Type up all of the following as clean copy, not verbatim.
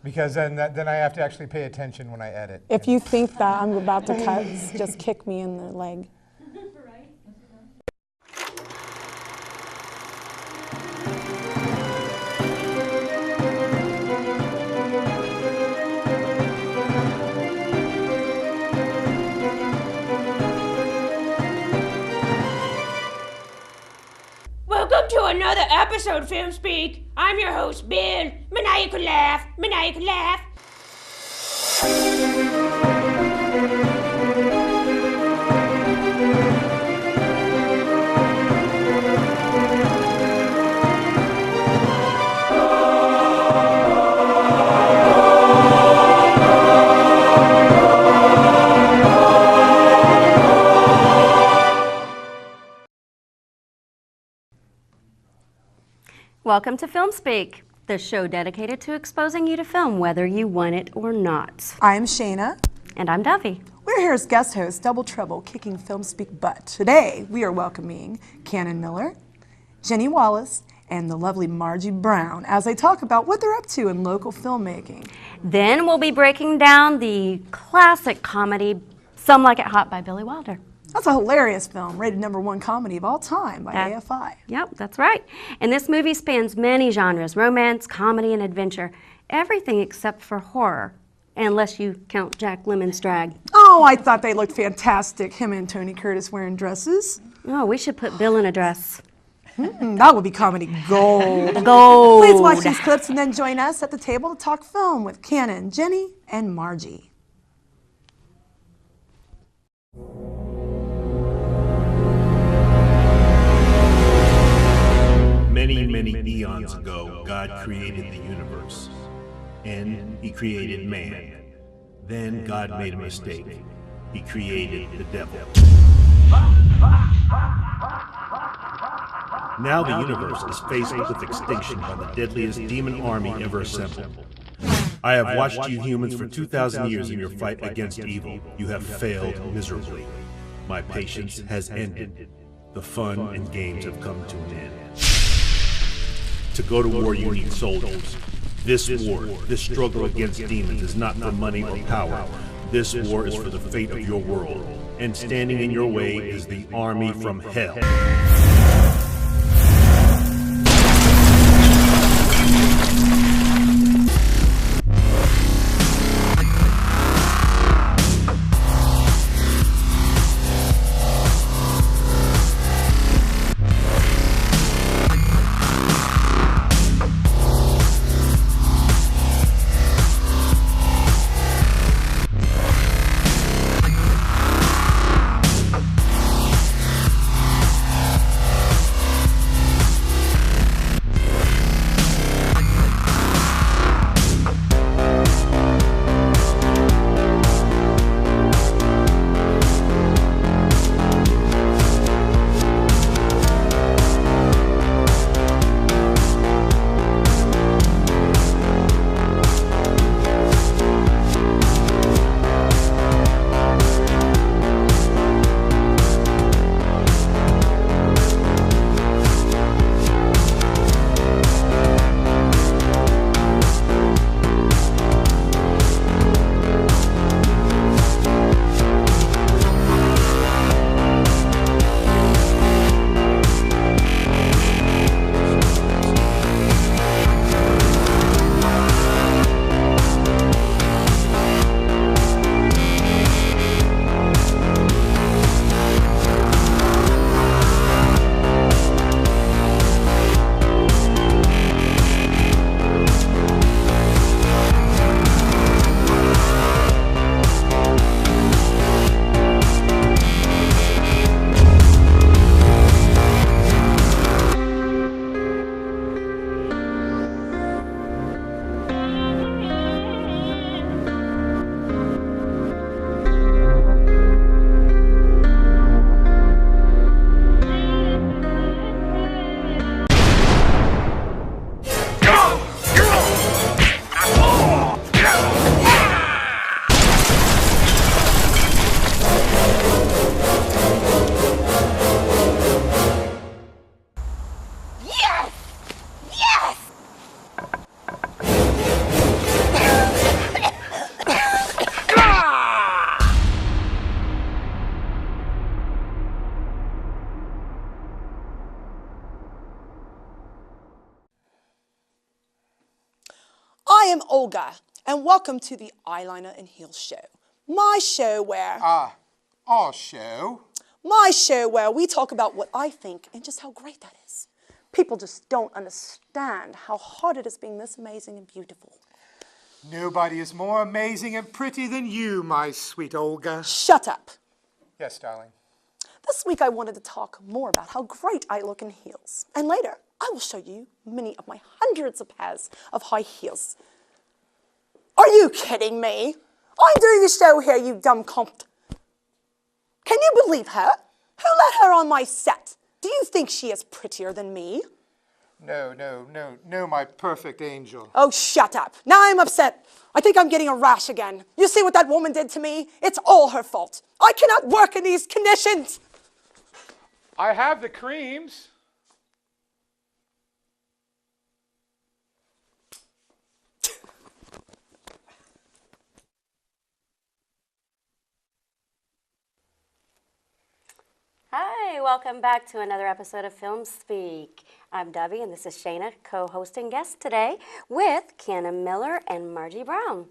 Because then I have to actually pay attention when I edit. If you think that I'm about to cut, just kick me in the leg. Welcome to another episode, FilmSpeak. I'm your host, Bill. Maniacal laugh, maniacal laugh. Welcome to FilmSpeak, the show dedicated to exposing you to film, whether you want it or not. I'm Shayna. And I'm Duffy. We're here as guest hosts, Double Trouble, kicking FilmSpeak butt. Today, we are welcoming Cannon Miller, Jenny Wallace, and the lovely Margie Brown as they talk about what they're up to in local filmmaking. Then we'll be breaking down the classic comedy, Some Like It Hot by Billy Wilder. That's a hilarious film, rated #1 comedy of all time by AFI. Yep, that's right. And this movie spans many genres, romance, comedy, and adventure. Everything except for horror, unless you count Jack Lemmon's drag. Oh, I thought they looked fantastic, him and Tony Curtis wearing dresses. Oh, we should put Bill in a dress. That would be comedy gold. Gold. Please watch these clips and then join us at the table to talk film with Cannon, Jenny, and Margie. Many eons ago, God created the universe, and He created man. Then God made a mistake. He created the devil. Now the universe is faced with extinction by the deadliest demon army ever assembled. I have watched you humans for 2,000 years in your fight against evil. You have failed miserably. My patience has ended. The fun and games have come to an end. To go to war, you need soldiers. This war, this struggle against demons is not for money or power. This war is for the fate of your world. And standing in your way is the army from hell. am Olga, and welcome to the Eyeliner and Heels Show. My show where we talk about what I think and just how great that is. People just don't understand how hard it is being this amazing and beautiful. Nobody is more amazing and pretty than you, my sweet Olga. Shut up. Yes, darling. This week I wanted to talk more about how great I look in heels. And later, I will show you many of my hundreds of pairs of high heels. Are you kidding me? I'm doing the show here, you dumb comp. Can you believe her? Who let her on my set? Do you think she is prettier than me? No, my perfect angel. Oh, shut up. Now I'm upset. I think I'm getting a rash again. You see what that woman did to me? It's all her fault. I cannot work in these conditions. I have the creams. Hi, welcome back to another episode of Film Speak. I'm Debbie, and this is Shayna, co-hosting guest today with Cannon Miller and Margie Brown.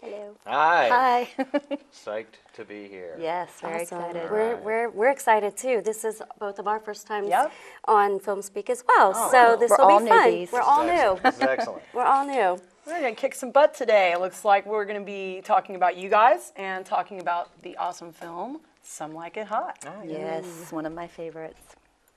Hello. Hi. Hi. Psyched to be here. Yes, very Awesome. excited. Right. We're excited too. This is both of our first times Yep. on Film Speak as well, Oh, so cool. this We're will all be fun. newbies. We're all new. This is excellent. We're all new. We're going to kick some butt today. It looks like we're going to be talking about you guys and talking about the awesome film, Some Like It Hot. Yeah. Mm. Yes, one of my favorites.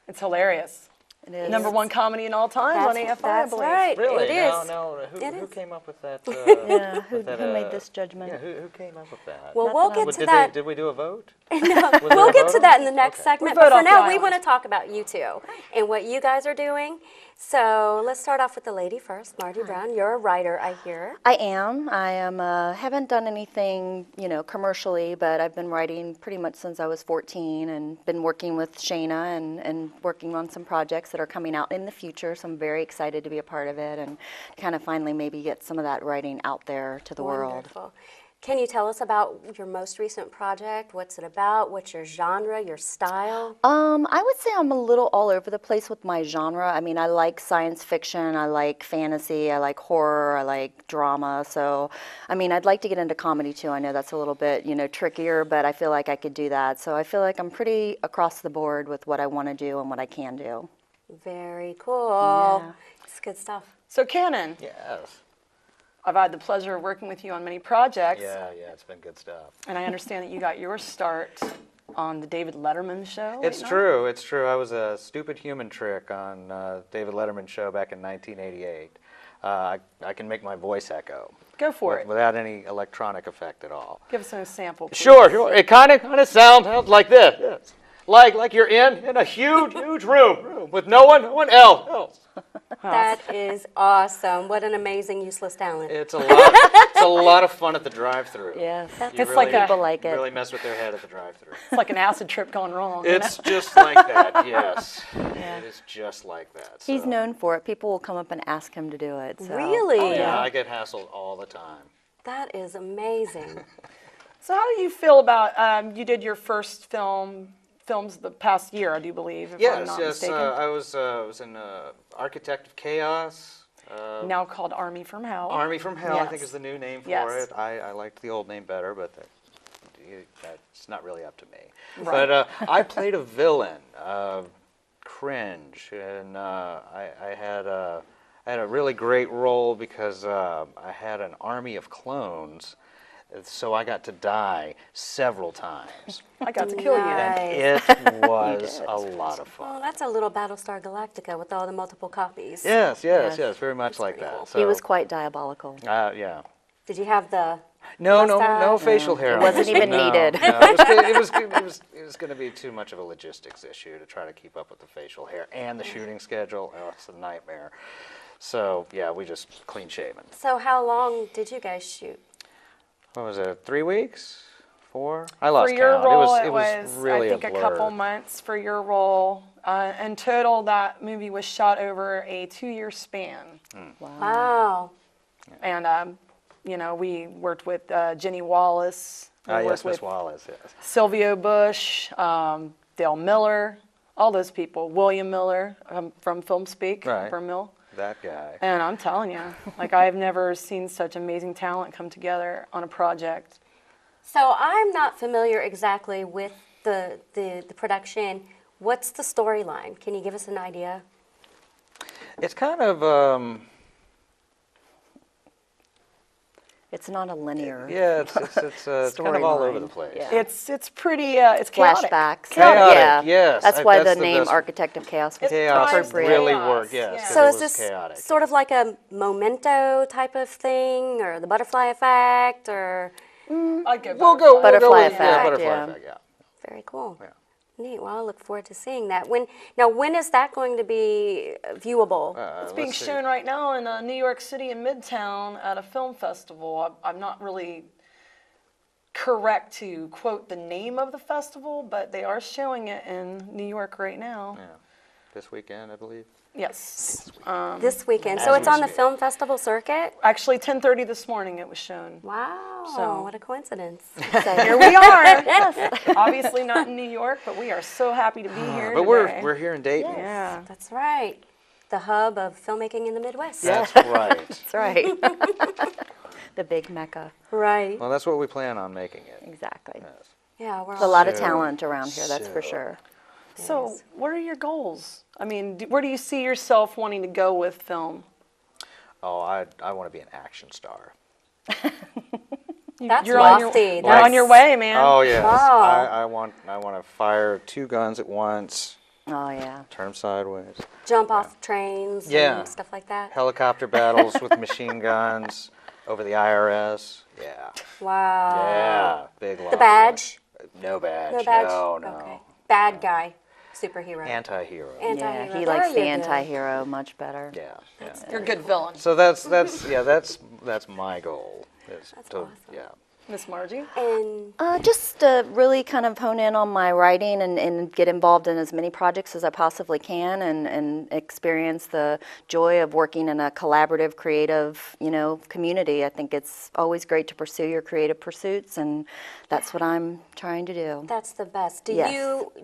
It's hilarious. It is. #1 comedy in all time on AFI, I That's believe. right. Really? It is. No. It Who is. came up with that? Yeah, who with that, made this judgment? Yeah, who came up with that? Well, we'll get to that. Did we do a vote? No, Was there we'll a get vote to on that it? in the next Okay. segment. We'll But vote for now, we offline. want to talk about you two and what you guys are doing. So let's start off with the lady first, Margie Brown. You're a writer, I hear. I am. Haven't done anything, commercially, but I've been writing pretty much since I was 14 and been working with Shayna and working on some projects that are coming out in the future. So I'm very excited to be a part of it and kind of finally maybe get some of that writing out there to the world. Wonderful. Can you tell us about your most recent project? What's it about? What's your genre, your style? I would say I'm a little all over the place with my genre. I mean, I like science fiction, I like fantasy, I like horror, I like drama. So, I mean, I'd like to get into comedy too. I know that's a little bit, trickier, but I feel like I could do that. So I feel like I'm pretty across the board with what I want to do and what I can do. Very cool. Yeah. It's good stuff. So, Cannon, Yes. I've had the pleasure of working with you on many projects, Yeah, it's been good stuff. and I understand that you got your start on the David Letterman show. It's late true. It's true. I was a stupid human trick on David Letterman's show back in 1988. I can make my voice echo. night? Go for it. Without any electronic effect at all. Give us a sample, please. Sure. It kind of sounds like this. Yes. Like you're in a huge room with no one else. That is awesome. What an amazing useless talent. It's a lot of fun at the drive-through. Yes. It's like a- People like it. Really mess with their head at the drive-through. It's like an acid trip gone wrong. It's just like that. Yes. It is just like that. He's so- known for it. People will come up and ask him to do it. So. Really? Oh, yeah, I get hassled all the time. That is amazing. So how do you feel about, you did your first films the past year, I do believe, if I'm not mistaken. I was in Architect of Chaos. Now called Army from Hell. Army from Hell, I think Yes. is the new name for Yes. it. I liked the old name better, but that's not really up to me. Right. But I played a villain, Cringe, and I had a really great role because I had an army of clones, so I got to die several times. I got to kill you then. Nice. It was a lot of Well, fun. that's a little Battlestar Galactica with all the multiple copies. Yes, very much like pretty that. cool. So, He was quite diabolical. yeah. Did you have the No mustache? facial hair. It wasn't even No, needed. No, it was going to be too much of a logistics issue to try to keep up with the facial hair and the shooting schedule. Oh, it's a nightmare. So yeah, we just clean shaven. So how long did you guys shoot? What was it? 3 weeks? 4? I lost For your count. role, it was really I think, a a blur. couple months for your role. In total, that movie was shot over a 2-year span. Wow. And, we worked with Jenny Wallace. We Ah, worked yes, Miss with Wallace. Yes. Sylvia Bush, Dale Miller, all those people. William Miller from FilmSpeak, Right. from Mill. That guy. And I'm telling you, like, I've never seen such amazing talent come together on a project. So I'm not familiar exactly with the production. What's the storyline? Can you give us an idea? It's kind of, It's not a linear. yeah, it's kind of all over the storyline. place. Yeah. It's pretty, it's chaotic. Flashbacks. Chaotic, Yeah. yes. That's why That's the the name best- Architect of Chaos was Chaos appropriate. really chaos, worked, yes. yeah. 'cause So it is was this chaotic. sort of like a memento type of thing, or the butterfly effect, or I'd go We'll go Butterfly with, effect, Yeah, butterfly yeah. effect, yeah. very cool. Yeah. Neat. Well, I look forward to seeing that. When is that going to be viewable? It's being let's see. shown right now in New York City in Midtown at a film festival. I'm not really correct to quote the name of the festival, but they are showing it in New York right now. Yeah. This weekend, I believe. Yes. This weekend. as So it's we on the speak. film festival circuit? Actually, 10:30 this morning it was shown. Wow. So- What a coincidence. Here we are. Obviously not in New York, but we are so happy to be here But today. we're here in Dayton. Yeah. That's right. The hub of filmmaking in the Midwest. That's right. That's right. The big mecca. Right. Well, that's what we plan on making it. Exactly. Yes. Yeah, we're There's a lot of So- talent around here, that's for so- sure. So, what are your goals? I mean, where do you see yourself wanting to go with film? Oh, I want to be an action star. That's You're on lofty. You're on your way, man. Oh yes. Wow. I want to fire 2 guns at once, Oh, yeah. turn 'em sideways. Jump off trains Yeah. and stuff like that. Helicopter battles with machine guns over the IRS. Yeah. Wow. Yeah. Big lofty The badge? one. No badge. No badge? No, no. Okay. Bad guy. Superhero. Anti-hero. Yeah, Anti-hero. he There likes the you go. anti-hero much better. Yeah. Yeah. You're a good villain. So that's my goal. Is to, awesome. Yeah. Miss Margie? And Just really kind of hone in on my writing and get involved in as many projects as I possibly can and experience the joy of working in a collaborative, creative, community. I think it's always great to pursue your creative pursuits, and that's what I'm trying to do. that's the best. Do Yes.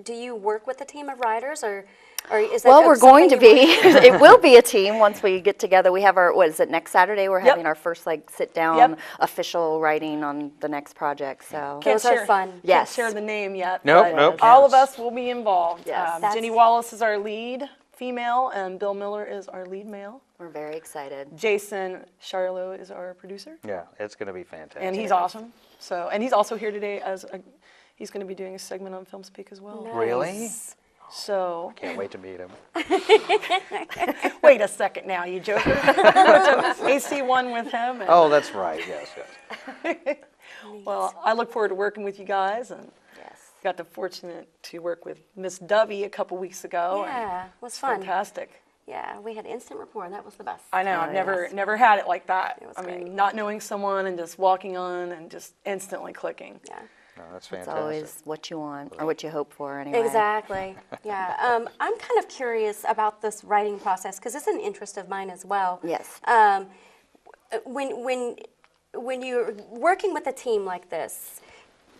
you work with a team of writers, or is that Well, we're going to something be. It will be a team once we get together. We have our, what is it, next Saturday? We're Yep. having our first sit down Yep. official writing on the next project. So Those are fun. yes, Can't share the name yet. Nope, but nope. All of us will be involved. Yes. Jenny Wallace is our lead female, and Bill Miller is our lead male. we're very excited. Jason Charlot is our producer, Yeah. It's going to be fantastic. and he's awesome. So, and he's also here today he's going to be doing a segment on FilmSpeak as well. Really? So, Can't wait to meet him. wait a second now, you joker. AC1 with him. And, Oh, that's right. Yes. Yes. well, I look forward to working with you guys, and Yes. got the fortunate to work with Miss Dovey a couple weeks ago. and Yeah, it was it's fun. fantastic. Yeah, we had instant rapport. That was the best. I know, I've never had it like that. It was I great. mean, not knowing someone and just walking on and just instantly clicking. Yeah. No, that's It's fantastic. always what you want or what you hope for, anyway. Exactly. Yeah. I'm kind of curious about this writing process because it's an interest of mine as well. Yes. When you're working with a team like this,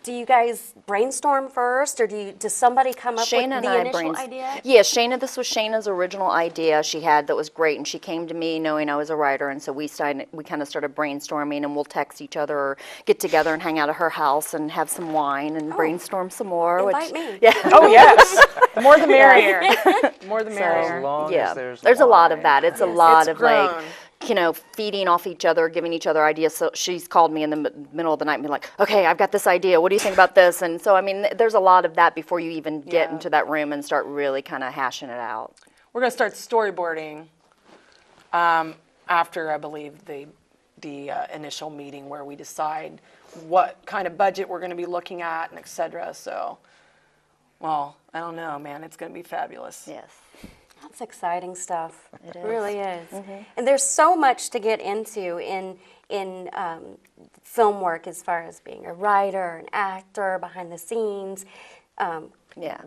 do you guys brainstorm first, or does somebody come up Shayna with and the I initial idea? Yeah, Shayna. This was Shayna's original idea she had that was great, and she came to me knowing I was a writer, and so we kind of started brainstorming, and we'll text each other or get together and hang out at her house and have some wine and brainstorm some more. Invite me. Yeah. Oh, yes. The more the merrier. The more the merrier. As long Yeah, as there's a lot of wine. that. It's a lot It's of like, grown. feeding off each other, giving each other ideas. So she's called me in the middle of the night and been like, okay, I've got this idea. What do you think about this? And so, I mean, there's a lot of that before you even get Yeah. into that room and start really kind of hashing it out. We're going to start storyboarding after, I believe, the initial meeting where we decide what kind of budget we're going to be looking at and et cetera. So, well, I don't know, man. It's going to be fabulous. Yes. That's exciting stuff. It is. Really is. And there's so much to get into in film work as far as being a writer, an actor, behind the scenes. Yeah.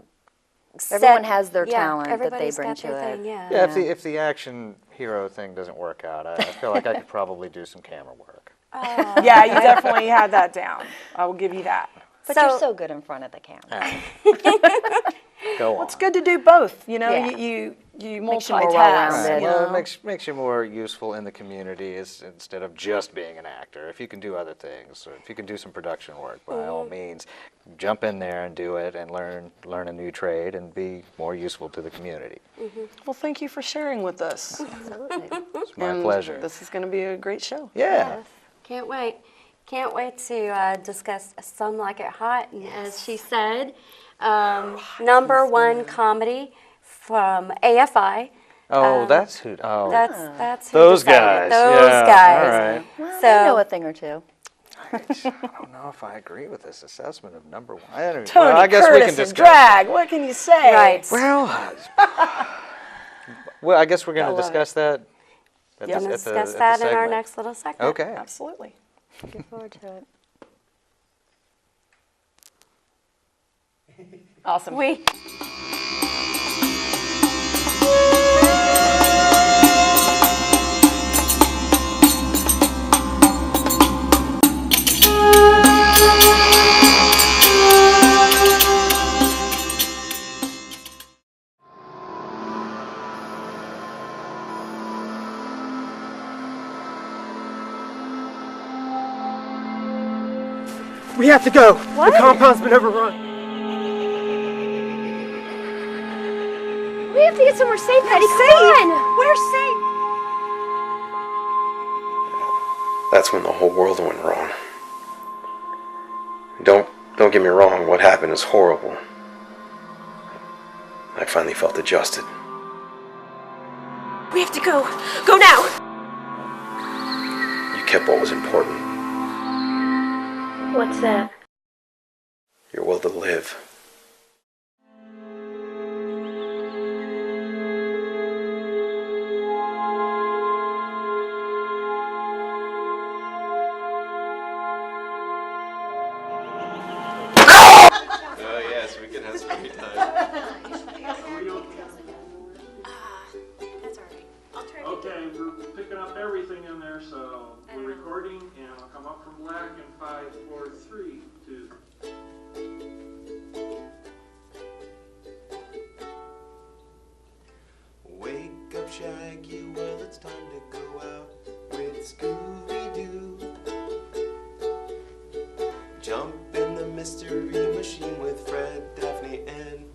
set- Everyone has their yeah, talent that they everybody's bring got to their it. thing, yeah. Yeah, if the action hero thing doesn't work out, I feel like I could probably do some camera work. Yeah, you definitely had that down. I will give you that. But So- you're so good in front of the camera. go on. It's good to do both. You know, Yeah. you Makes you more multitask. well-rounded. you Well, know? it makes you more useful in the community instead of just being an actor. If you can do other things, or if you can do some production work, by all means, jump in there and do it and learn a new trade and be more useful to the community. Well, thank you for sharing with us. It's my And pleasure. This is going to be a great show. Yeah. Can't wait. Can't wait to discuss Some Like It Hot. And as she said, #1 comedy from AFI. Oh, that's who. Oh, That's who those decided. guys. Those Yeah, guys. All right. Well, So- I know a thing or two. I don't know if I agree with this assessment of #1. I don't, Tony well, I guess we Curtis can and discuss. drag. What can you say? Right. Well, I guess we're going I to love discuss that. At We'll the, discuss at the that in our segment. next little segment. Okay. Absolutely. Looking forward to it. Awesome. We We have to go. What? The compound's been overrun. We have to get somewhere safe, Betty. Come on. We're safe. That's when the whole world went wrong. Don't get me wrong, what happened is horrible. I finally felt adjusted. We have to go. Go now. You kept what was important. What's that? Your will to live. Oh yes, we can have some free time. Okay, we're picking up everything in there, so we're recording, and I'll come up from black in 5, 4, 3, 2. Wake up, Shaggy, well it's time to go out with Scooby-Doo. Jump in the mystery machine with Fred, Daphne, and...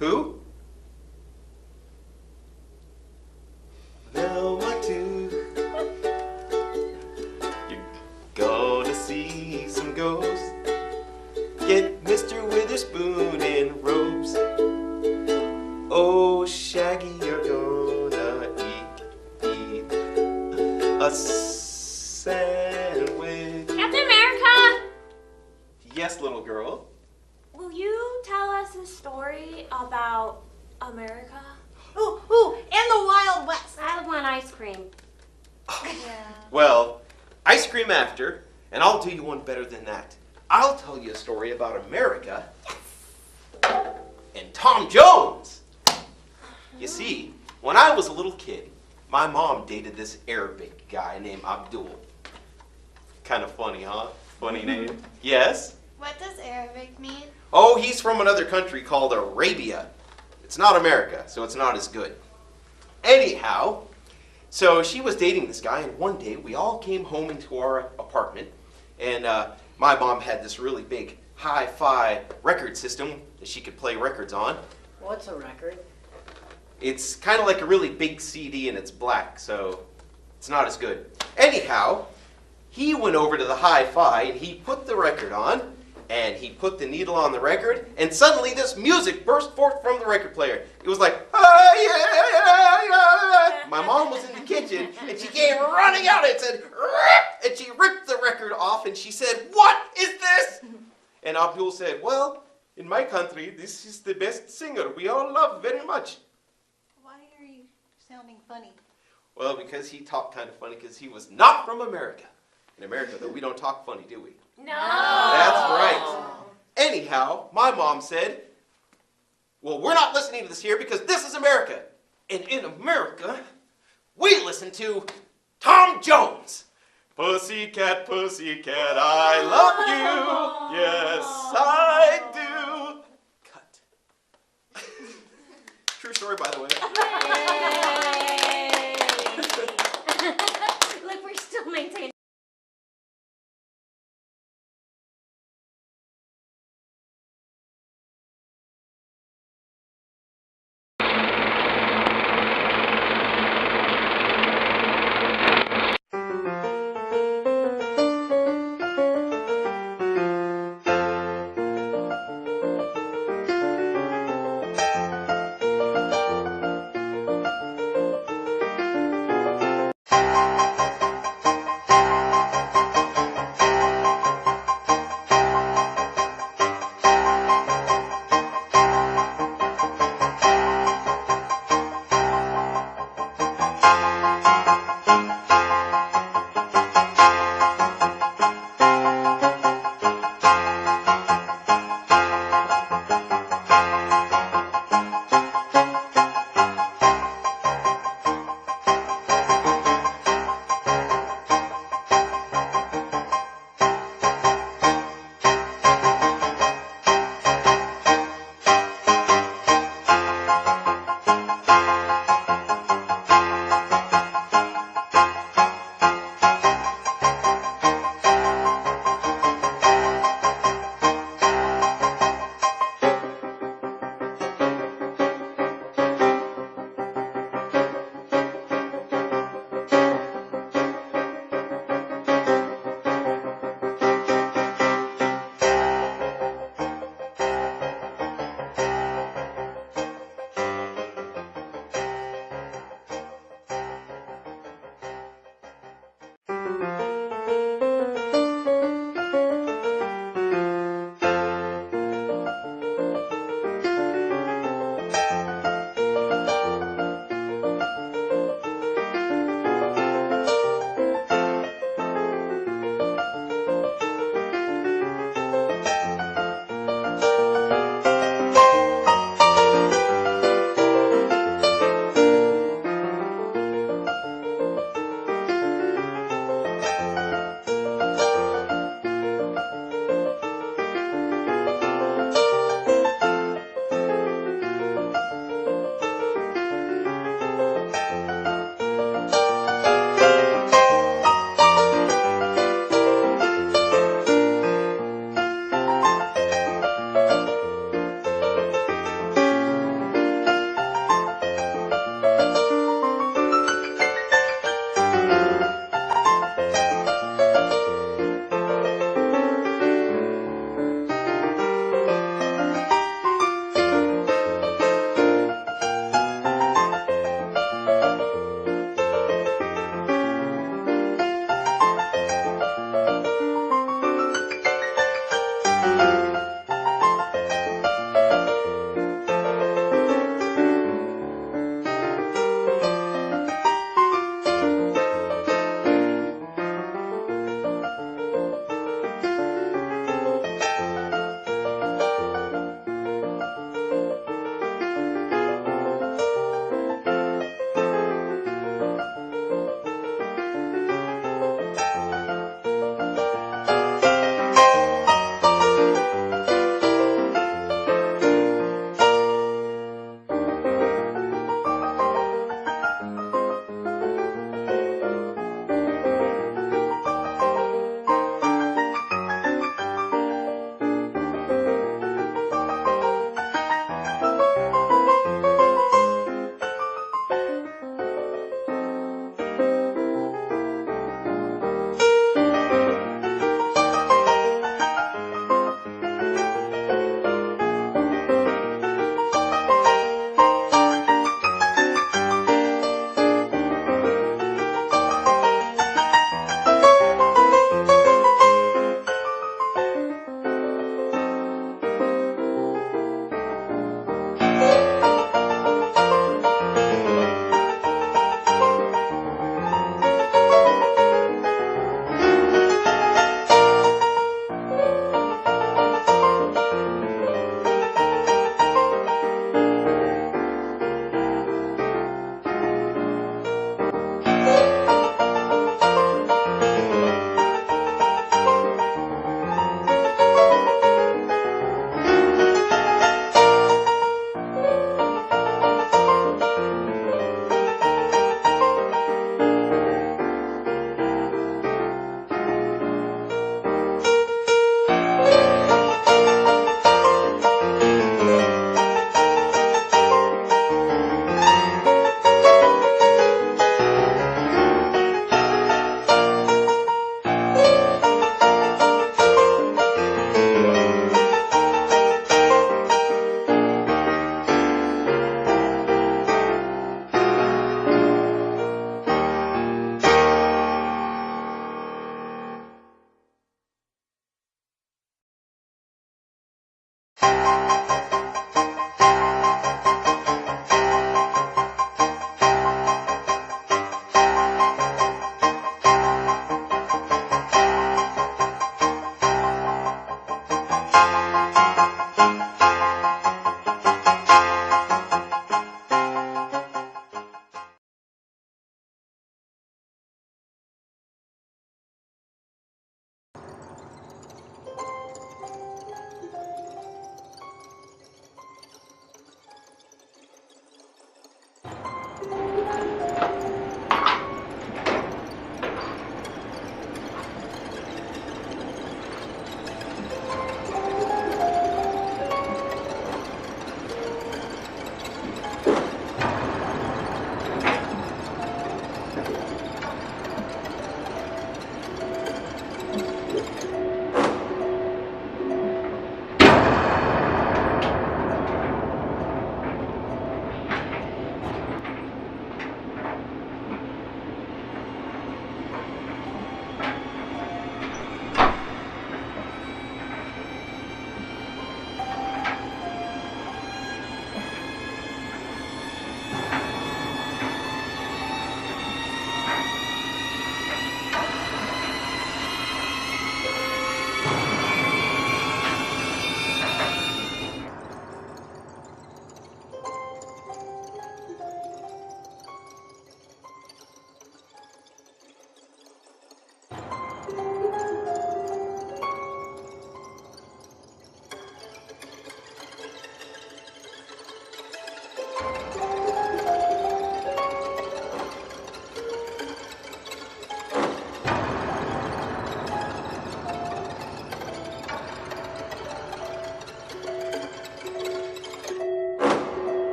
Who? Velma too. You're gonna see some ghosts. Get Mr. Witherspoon in robes. Oh, Shaggy, you're gonna eat a sandwich. Captain America, Yes, little girl. will you tell us a story about America? Ooh, and the Wild West. I want ice cream. Well, ice cream after, and I'll do you one better than that. I'll tell you a story about America and Tom Jones. You see, when I was a little kid, my mom dated this Arabic guy named Abdul. Kind of funny, huh? Funny name. Yes? What does Arabic mean? Oh, he's from another country called Arabia. It's not America, so it's not as good. Anyhow, so she was dating this guy, and one day we all came home into our apartment, and my mom had this really big hi-fi record system that she could play records on. What's a record? It's kind of like a really big CD, and it's black, so it's not as good. Anyhow, he went over to the hi-fi, and he put the record on, and he put the needle on the record, and suddenly this music burst forth from the record player. It was like, ah, yeah, yeah, yeah. My mom was in the kitchen, and she came running out and said, rip! And she ripped the record off, and she said, what is this? And Abdul said, well, in my country, this is the best singer we all love very much. Why are you sounding funny? Well, because he talked kind of funny, because he was not from America. In America, though, we don't talk funny, do we? No. That's right. Anyhow, my mom said, well, we're not listening to this here because this is America. And in America, we listen to Tom Jones. Pussycat, pussycat, I love you. Yes, I do. Cut. story, by the way. Look, we're still maintaining.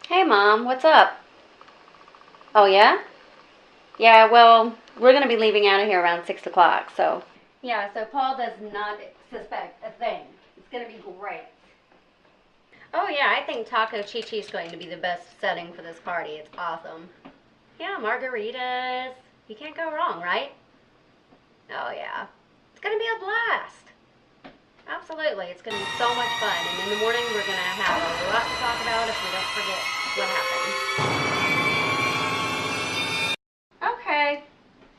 Hey, Mom, what's up? Oh, yeah? Yeah, well, we're going to be leaving out of here around 6 o'clock, so. Yeah, so Paul does not suspect a thing. It's going to be great. Oh, yeah, I think Taco Chi-Chi's going to be the best setting for this party. It's awesome. Yeah, margaritas. You can't go wrong, right? Oh, yeah. It's going to be a blast. Absolutely. It's going to be so much fun. And in the morning, we're going to have a lot to talk about if we don't forget what happened. Okay.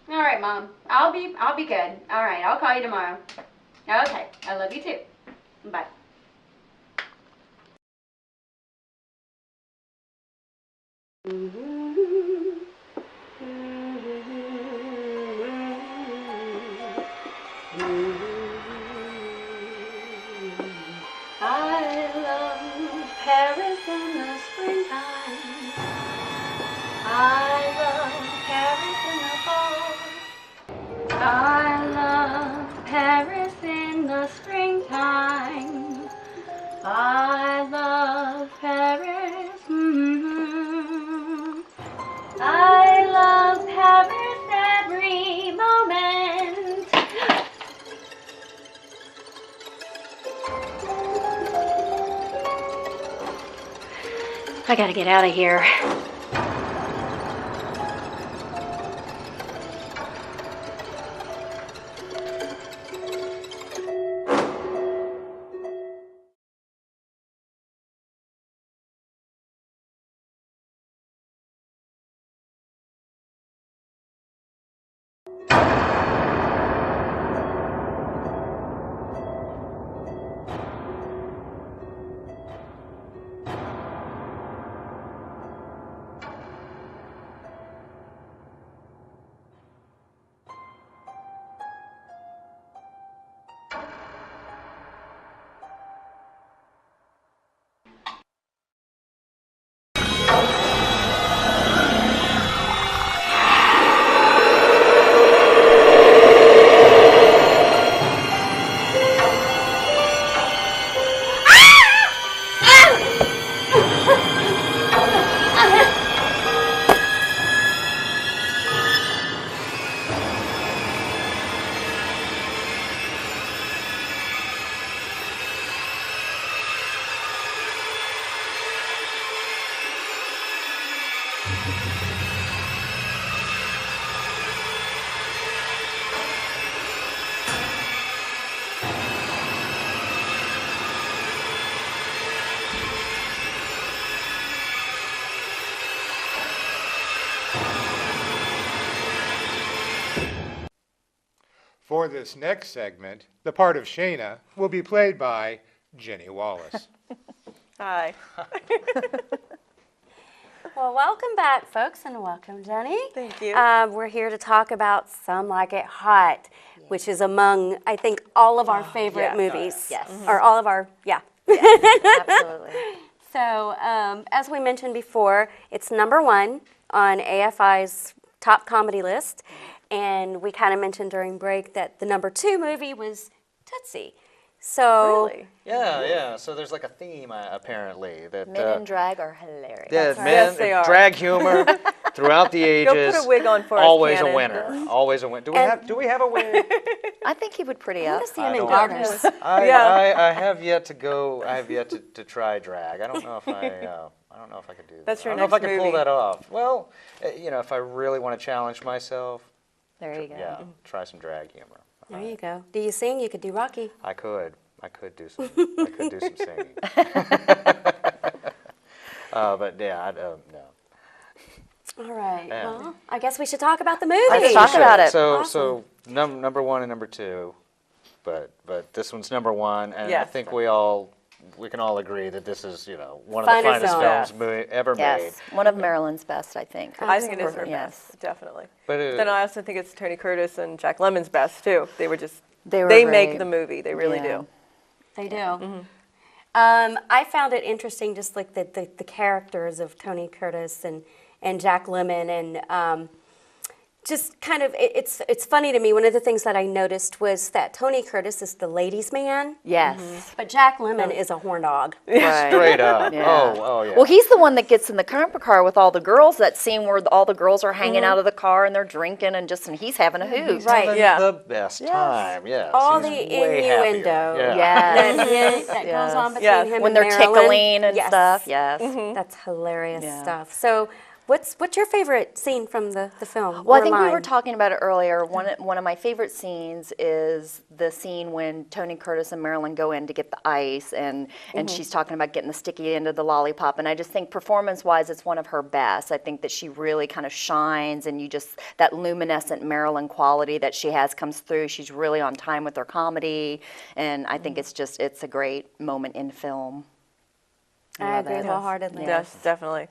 All right, Mom. I'll be good. All right. I'll call you tomorrow. Okay. I love you too. Bye. I love Paris in the springtime. I love Paris in the fall. I love Paris in the springtime. I love Paris. I love Paris every moment. I gotta get out of here. For this next segment, the part of Shayna will be played by Jenny Wallace. Hi. Well, welcome back, folks, and welcome, Jenny. Thank you. We're here to talk about Some Like It Hot, which is among, I think, all of our favorite movies. Yes. Or all of our, Absolutely. So, as we mentioned before, it's #1 on AFI's top comedy list. And we kind of mentioned during break that the #2 movie was Tootsie. So Really? Yeah. So there's like a theme apparently that Men in drag are hilarious. yeah, right. men, Yes, they are. drag humor throughout the ages. Go put a wig on for us, always a Cannon. winner. Always a winner. Do we have a wig? I think he would pretty I'm up. going to see him I in don't- Garters. I have yet to go. I have yet to try drag. I don't know if I don't know if I could do that. That's your I don't know if I next could pull movie. that off. Well, if I really want to challenge myself, There you go. yeah, try some drag humor. There you go. Do you sing? You could do Rocky. I could do some singing. But yeah, no. All right. Yeah. Well, I guess we should talk about the movie. Let's talk about it. So, Awesome. so #1 and #2, but this one's #1, and I Yes. think we can all agree that this is one of the Finest finest film. films ever made. Yes, one of Marilyn's best, I think. I think it is her Yes. best, definitely. But Then I also think it's Tony Curtis and Jack Lemmon's best too. They were just They were they great. make the movie. They really Yeah. do. They do. I found it interesting, just like the characters of Tony Curtis and Jack Lemmon, and just kind of, it's funny to me. One of the things that I noticed was that Tony Curtis is the ladies' man. Yes. But Jack Lemmon is a horn dog. Right. Straight up. Yeah. Oh, yeah. Well, he's the one that gets in the camper car with all the girls. That scene where all the girls are hanging out of the car and they're drinking and he's having a hoot. Right. Having the best time. Yes. All He's the way happier. innuendo Yeah. that goes on between him when and they're Marilyn. tickling and stuff. Yes. That's hilarious stuff. So what's your favorite scene from the film? Well, or I think we were line? talking about it earlier. One of my favorite scenes is the scene when Tony Curtis and Marilyn go in to get the ice, and she's talking about getting the sticky end of the lollipop. And I just think performance-wise, it's one of her best. I think that she really kind of shines, and that luminescent Marilyn quality that she has comes through. She's really on time with her comedy, and I think it's a great moment in film. I agree wholeheartedly. Yes, definitely.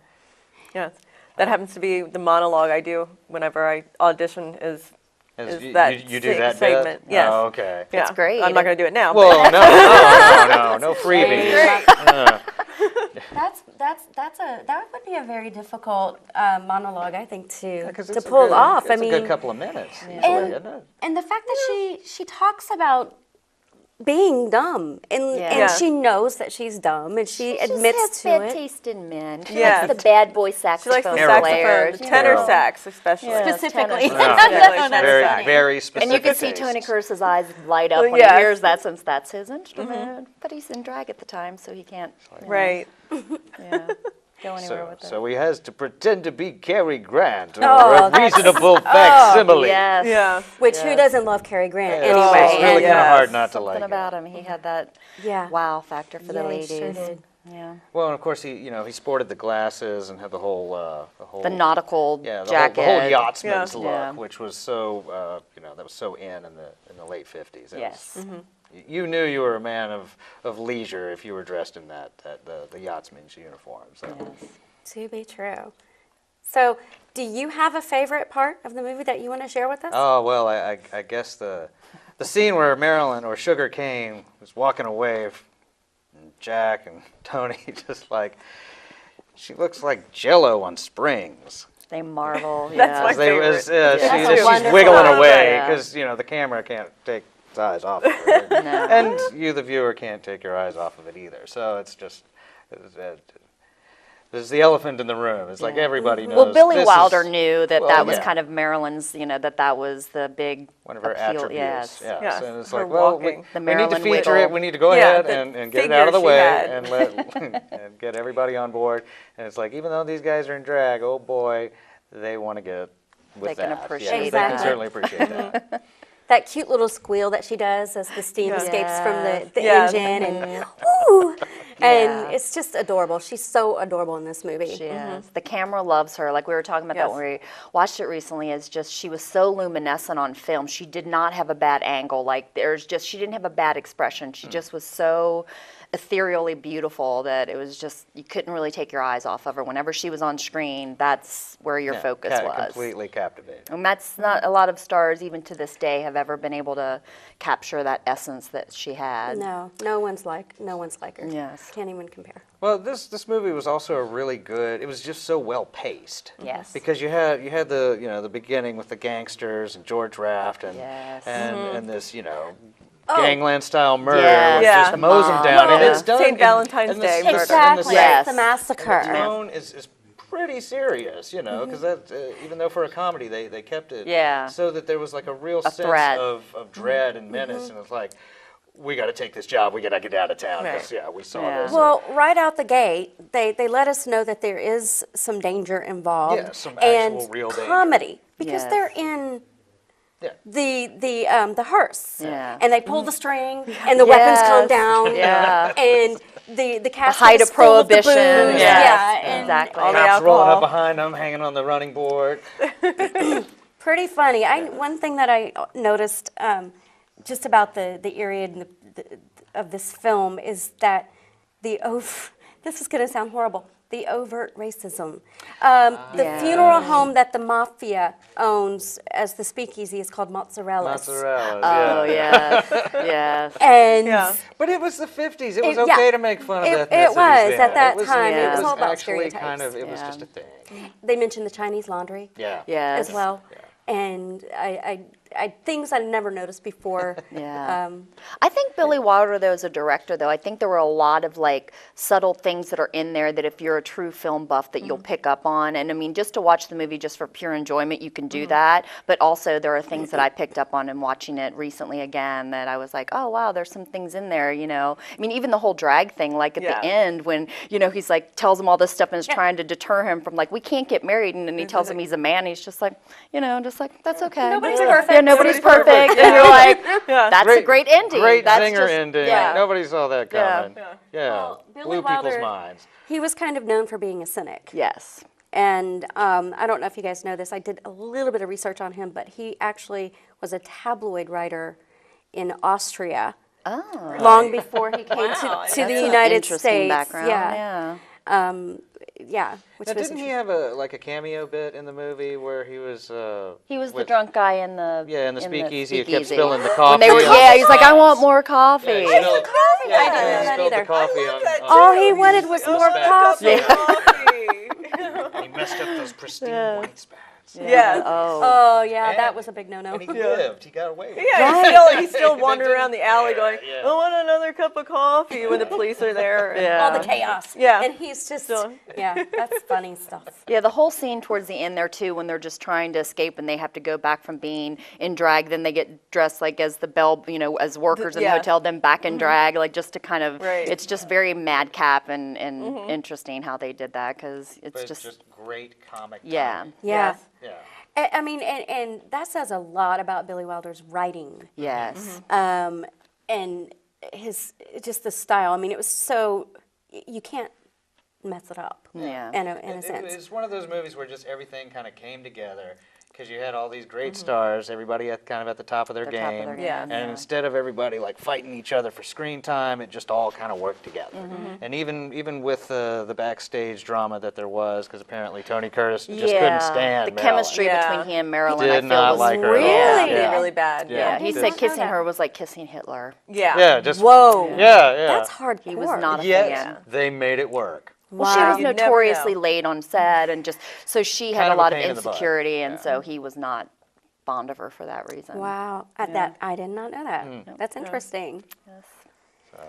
Yes. That happens to be the monologue I do whenever I audition is that you do that segment. bit? Yes. Oh, okay. Yeah. It's great. I'm not going to do it now. Well, no freebie. That would be a very difficult monologue, I think, to It's pull off. It's a good couple of minutes usually, isn't it? And the fact that she talks about being dumb, and she knows that she's dumb, and she admits to bad it. taste in men. She Yeah. likes the bad boy She saxophone likes the saxophone, the tenor Yeah. sax especially. Specifically. Very, very specific. And you can see taste. Tony Curtis's eyes light up when Yes. he hears that, since that's his instrument. But he's in drag at the time, so he can't Right. go anywhere with it. So he has to pretend to be Cary Grant, or Oh, a reasonable facsimile. Yes. Yeah. Which who doesn't love Cary Grant Yeah, anyway? it's really kind of hard not to Something like about him. him. He had that Yeah. wow factor for the Yeah, he ladies. sure did. Yeah. Well, and of course he sported the glasses and had the whole The nautical the jacket. whole yachtsman's Yeah. look, Yeah. which was so that was so in the late 50s. It Yes. was- You knew you were a man of leisure if you were dressed in the yachtsman's uniform. So. To be true. So, do you have a favorite part of the movie that you want to share with us? Oh well, I guess the scene where Marilyn or Sugar Cane was walking away, and Jack and Tony just like, she looks like Jello on springs. They marvel. That's my favorite. She's wiggling away because the camera can't take its eyes off of her, No. and you, the viewer, can't take your eyes off of it either. So it's just. There's the elephant in the room. It's like everybody knows. Well, Billy this Wilder is, knew that well, that was yeah. kind of Marilyn's, that was the big one of her appeal. attributes. Yes. Yes. Yes, And it's her like, well, walking. The we need to Marilyn feature wiggle. it. We need to go Yeah, ahead the and get it out of the figure she way had. and let and get everybody on board. And it's like, even though these guys are in drag, oh boy, they want to get with They can that. appreciate Yes, they that. can certainly appreciate that. That cute little squeal that she does as the steam escapes from the Yes. engine, and woo! And Yeah. it's just adorable. She's so adorable in this movie. She is. The camera loves her. Like we were talking about that Yes. when we watched it recently. It's just she was so luminescent on film. She did not have a bad angle. Like she didn't have a bad expression. She just was so ethereally beautiful that it was just, you couldn't really take your eyes off of her. Whenever she was on screen, that's where your focus was. Completely captivating. And that's not a lot of stars, even to this day, have ever been able to capture that essence that she had. No one's like her. Yes. Can't even compare. Well, this movie was also a really good. It was just so well paced. Yes. Because you had the the beginning with the gangsters and George Raft and Yes. and this gangland style murder, Yes. which Yeah. just mows them down, and it's done St. in- Valentine's and the- Day and the- murder. Exactly. Yes. The massacre. The tone is pretty serious, because that even though for a comedy they kept it so that there was like a real sense threat. of dread and menace, and it's like, we got to take this job, we got to get out of town because we saw this. Well, right out the gate, they let us know that there is some danger involved. Yeah, some actual and real danger. comedy because Yes. they're in Yeah. the hearse, Yeah. and they pull the string, and the weapons come down, Yeah. and the casket height is of full the prohibition. booze. Yes. And Exactly. all the Cops rolling up alcohol. behind them, hanging on the running board. pretty funny. One thing that I noticed just about the era of this film is that this is going to sound horrible. The overt racism. The funeral home that the mafia owns as the speakeasy is called Mozzarella's. Mozzarella. Oh, yes. Yes. And But it was the 50s. It was It- yeah. okay to make fun of It ethnicities was then. at that time. It was all about actually stereotypes. kind of, it was Yeah. just a thing. they mentioned the Chinese laundry Yeah. Yes. as well. and things I'd never noticed before. Yeah. I think Billy Wilder, though, as a director, though, I think there were a lot of like subtle things that are in there that if you're a true film buff that you'll pick up on. And I mean, just to watch the movie just for pure enjoyment, you can do that. But also there are things that I picked up on in watching it recently again that I was like, oh, wow, there's some things in there, you know. I mean, even the whole drag thing, like at the end when, you know, he's like, tells him all this stuff and is trying to deter him from like, we can't get married. And then he tells him he's a man. He's just like, you know, just like, that's okay. Nobody's perfect. Yeah, nobody's perfect. And you're like, that's a great ending. Great That's zinger just, ending. Yeah. Nobody saw that coming. Yeah. Well, Blew Billy people's Wilder, minds. he was kind of known for being a cynic. Yes. And I don't know if you guys know this. I did a little bit of research on him, but he actually was a tabloid writer in Austria long before he came to the United States. Background. Yeah. Yeah. Now, didn't he have a cameo bit in the movie where he was? He was the drunk guy in the in the speakeasy. He kept speakeasy. spilling the coffee. When they were, he's like, I want more coffee. Yeah, I didn't know that spilled either. the coffee on All he wanted was more coffee. He messed up those pristine white spats. Yeah. Oh, yeah, that was a big no-no. And he lived. He got away with it. Yeah, he's still wandering around the alley going, I want another cup of coffee when the police are there. All the chaos. Yeah. And he's just, that's funny stuff. Yeah, the whole scene towards the end there, too, when they're just trying to escape and they have to go back from being in drag, then they get dressed like as the bell, you know, as workers in the hotel, then back in drag, like just to kind of, it's just very madcap and interesting how they did that, because it's just great comic timing. Yeah. Yeah. Yeah. I mean, and that says a lot about Billy Wilder's writing. Yes. And his, just the style. I mean, it was so, you can't mess it up. Yeah. In a sense. It's one of those movies where just everything kind of came together. Because you had all these great stars, everybody kind of at the top of their game. And instead of everybody like fighting each other for screen time, it just all kind of worked together. And even with the backstage drama that there was, because apparently Tony Curtis just couldn't stand the Marilyn. chemistry between he and Marilyn, I feel, was like her really bad. Yeah, he said kissing her was like kissing Hitler. Yeah, just whoa. Yeah. That's hardcore. He was not a Yet fan. they made it work. Well, she was notoriously late on set, and just so she had Kind a of a lot of pain in the butt. insecurity, and so he was not fond of her for that reason. Wow. That I did not know that. That's interesting. Yes. So.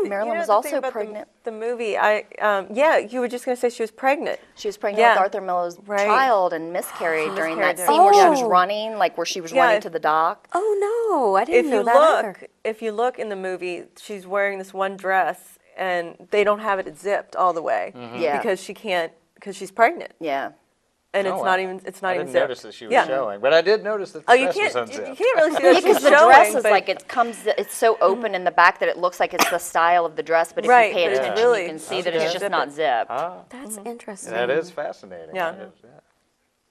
Marilyn was also pregnant. The movie, you were just going to say she was pregnant. She was pregnant with Arthur Miller's child and miscarried during that scene where she was running, like where she was running to the dock. Oh no, I didn't know that either. If you look in the movie, she's wearing this one dress, and they don't have it zipped all the way because she can't, because she's pregnant. Yeah. And it's not even zipped. I didn't notice that she was showing, but I did notice that the dress was unzipped. You can't really see that she's because the showing, dress is but like it's so open in the back that it looks like it's the style of the dress, but if you pay attention, really, you can see that it's just not zipped. That's interesting. That is fascinating. Yeah.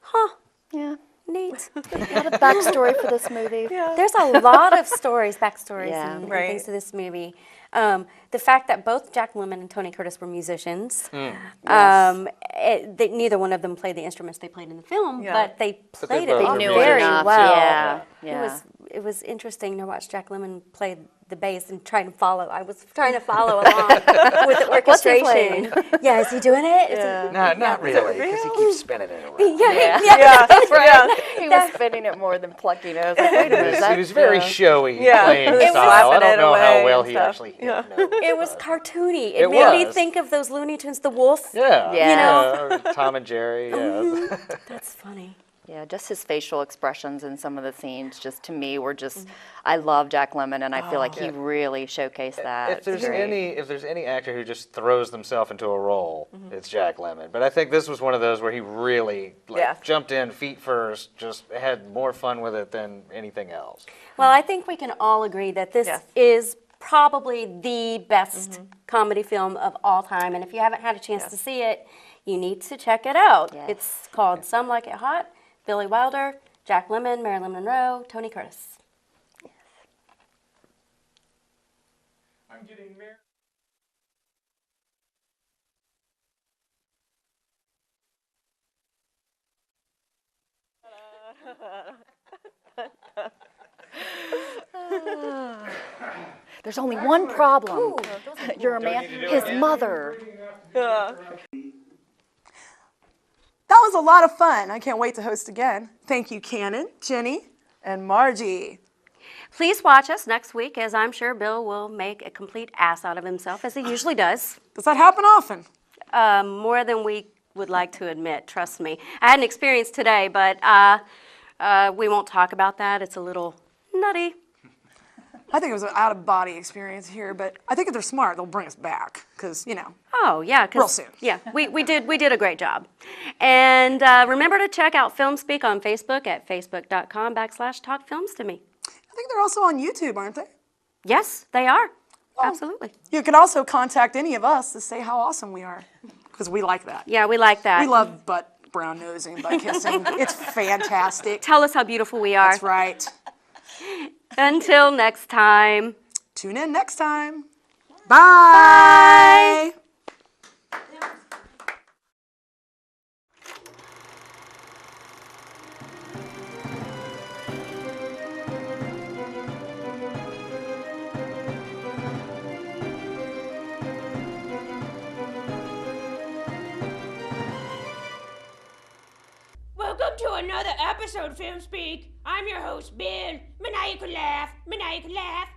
Huh. Yeah. Neat. A lot of backstory for this movie. There's a lot of backstories, and Yeah. things to this movie. The fact that both Jack Lemmon and Tony Curtis were musicians. Neither one of them played the instruments they played in the film, but they played it knew very enough. well. Yeah. It was interesting to watch Jack Lemmon play the bass and try to follow. I was trying to follow along with the orchestration. Yeah, is he doing it? Yeah. No, not really, because he keeps spinning it around. That's right. He was spinning it more than plucking it. I was like, wait a minute. He was very showy playing It was style. I don't know how away well and he stuff. actually hit notes. It was cartoony. It made me was. think of those Looney Tunes, the wolf. Yeah. You know? Or Tom and Jerry. Yeah. That's funny. Yeah, just his facial expressions in some of the scenes, just to me, were just. I love Jack Lemmon, and I feel like he really showcased that. If there's any actor who just throws themselves into a role, it's Jack Lemmon. But I think this was one of those where he really jumped in feet first, just had more fun with it than anything else. Well, I think we can all agree that this is probably the best comedy film of all time, and if you haven't had a chance to see it, you need to check it out. Yes. It's called Some Like It Hot. Billy Wilder, Jack Lemmon, Marilyn Monroe, Tony Curtis. I'm getting married. There's only one problem. You're a man. His mother. That was a lot of fun. I can't wait to host again. Thank you, Cannon, Jenny, and Margie. Please watch us next week, as I'm sure Bill will make a complete ass out of himself, as he usually does. Does that happen often? More than we would like to admit, trust me. I had an experience today, but we won't talk about that. It's a little nutty. I think it was an out-of-body experience here, but I think if they're smart, they'll bring us back, because, you know. Oh, yeah. Real soon. Yeah, we did a great job. And remember to check out FilmSpeak on Facebook at facebook.com/talkfilmstome. I think they're also on YouTube, aren't they? Yes, they are. Absolutely. You can also contact any of us to say how awesome we are, because we like that. Yeah, we like that. We love butt brown nosing, butt kissing. It's fantastic. Tell us how beautiful we are. That's right. Until next time. Tune in next time. Bye. Welcome to another episode, FilmSpeak. I'm your host, Ben. Maniacal laugh, maniacal laugh.